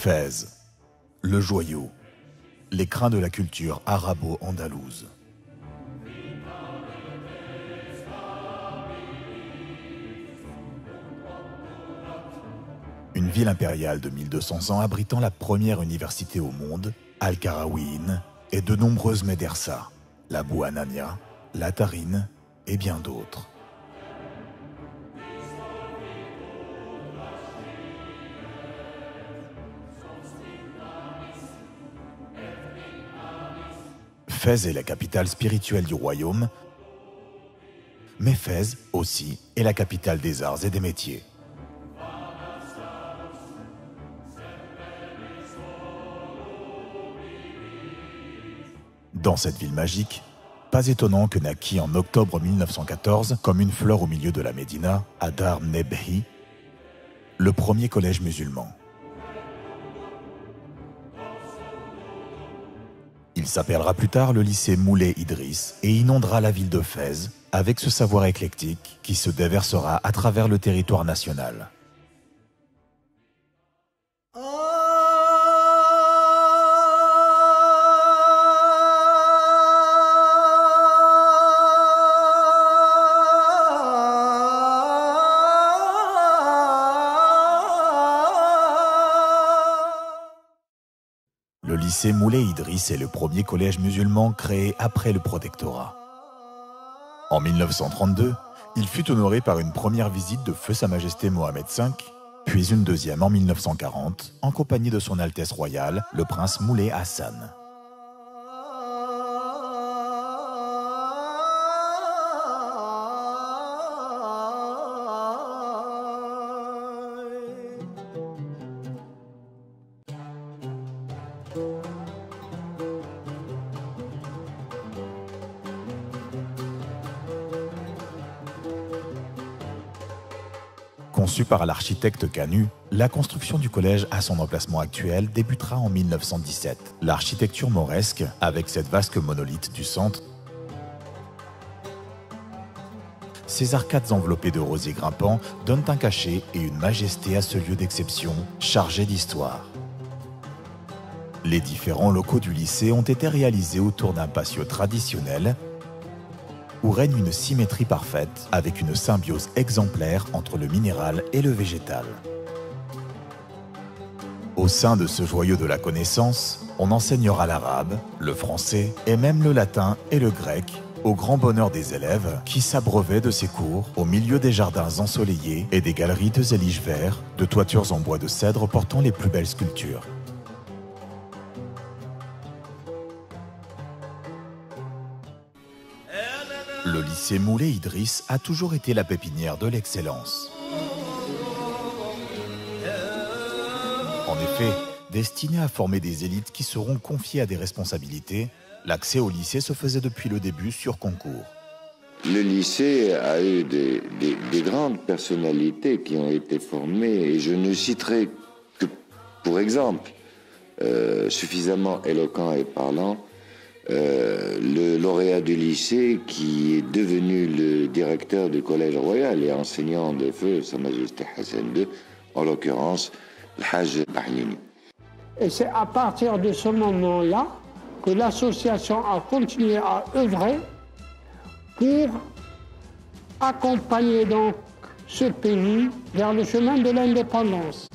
Fès, le joyau, l'écrin de la culture arabo-andalouse. Une ville impériale de 1200 ans abritant la première université au monde, Al-Qarawiyyin, et de nombreuses médersas, la Bouhanania, la Tarine et bien d'autres. Fès est la capitale spirituelle du royaume, mais Fès aussi est la capitale des arts et des métiers. Dans cette ville magique, pas étonnant que naquit en octobre 1914, comme une fleur au milieu de la Médina, à Dar Nebhi, le premier collège musulman. Il s'appellera plus tard le lycée Moulay Idriss et inondera la ville de Fès avec ce savoir éclectique qui se déversera à travers le territoire national. Le lycée Moulay Idriss est le premier collège musulman créé après le protectorat. En 1932, il fut honoré par une première visite de feu Sa Majesté Mohamed V, puis une deuxième en 1940, en compagnie de son Altesse royale, le prince Moulay Hassan. Conçu par l'architecte Canu, la construction du collège à son emplacement actuel débutera en 1917. L'architecture mauresque, avec cette vasque monolithe du centre, ses arcades enveloppées de rosiers grimpants donnent un cachet et une majesté à ce lieu d'exception, chargé d'histoire. Les différents locaux du lycée ont été réalisés autour d'un patio traditionnel où règne une symétrie parfaite avec une symbiose exemplaire entre le minéral et le végétal. Au sein de ce joyau de la connaissance, on enseignera l'arabe, le français et même le latin et le grec, au grand bonheur des élèves qui s'abreuvaient de ces cours au milieu des jardins ensoleillés et des galeries de zélige verts, de toitures en bois de cèdre portant les plus belles sculptures. Le lycée Moulay Idriss a toujours été la pépinière de l'excellence. En effet, destiné à former des élites qui seront confiées à des responsabilités, l'accès au lycée se faisait depuis le début sur concours. Le lycée a eu des grandes personnalités qui ont été formées, et je ne citerai que, pour exemple, suffisamment éloquent et parlant, le lauréat du lycée qui est devenu le directeur du collège royal et enseignant de feu Sa Majesté Hassan II, en l'occurrence le Hajj Bahnini. Et c'est à partir de ce moment-là que l'association a continué à œuvrer pour accompagner donc ce pays vers le chemin de l'indépendance.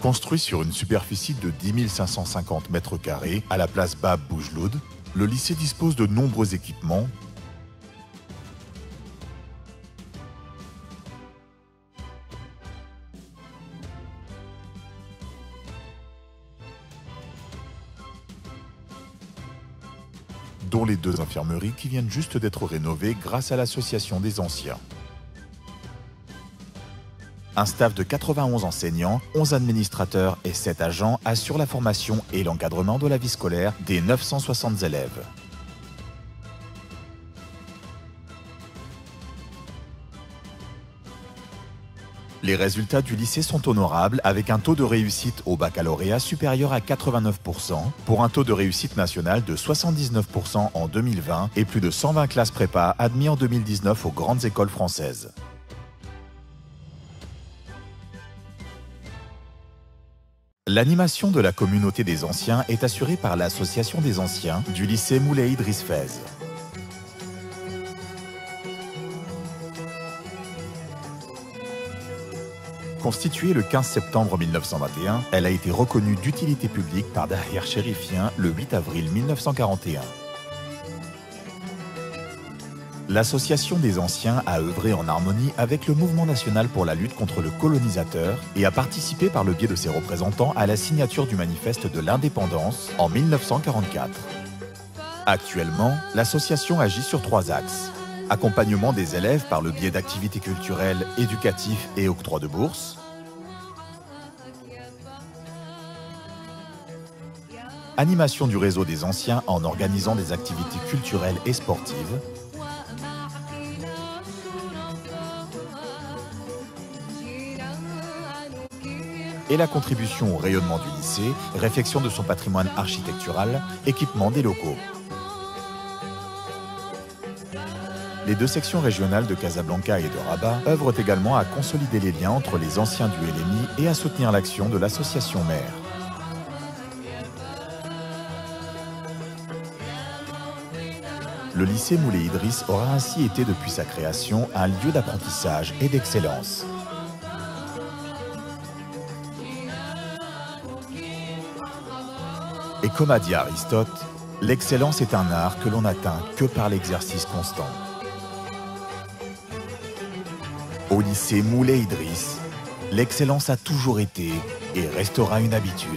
Construit sur une superficie de 10 550 mètres carrés à la place Bab Boujloud, le lycée dispose de nombreux équipements dont les 2 infirmeries qui viennent juste d'être rénovées grâce à l'association des anciens. Un staff de 91 enseignants, 11 administrateurs et 7 agents assurent la formation et l'encadrement de la vie scolaire des 960 élèves. Les résultats du lycée sont honorables avec un taux de réussite au baccalauréat supérieur à 89% pour un taux de réussite national de 79% en 2020 et plus de 120 classes prépa admis en 2019 aux grandes écoles françaises. L'animation de la communauté des anciens est assurée par l'association des anciens du lycée Moulay Idriss Fez. Constituée le 15 septembre 1921, elle a été reconnue d'utilité publique par Dahir Chérifien le 8 avril 1941. L'association des anciens a œuvré en harmonie avec le mouvement national pour la lutte contre le colonisateur et a participé par le biais de ses représentants à la signature du manifeste de l'indépendance en 1944. Actuellement, l'association agit sur 3 axes. Accompagnement des élèves par le biais d'activités culturelles, éducatives et octroi de bourses. Animation du réseau des anciens en organisant des activités culturelles et sportives. Et la contribution au rayonnement du lycée, réfection de son patrimoine architectural, équipement des locaux. Les 2 sections régionales de Casablanca et de Rabat œuvrent également à consolider les liens entre les anciens du LMI et à soutenir l'action de l'association mère. Le lycée Moulay Idriss aura ainsi été depuis sa création un lieu d'apprentissage et d'excellence. Et comme a dit Aristote, l'excellence est un art que l'on n'atteint que par l'exercice constant. Au lycée Moulay Idriss, l'excellence a toujours été et restera une habitude.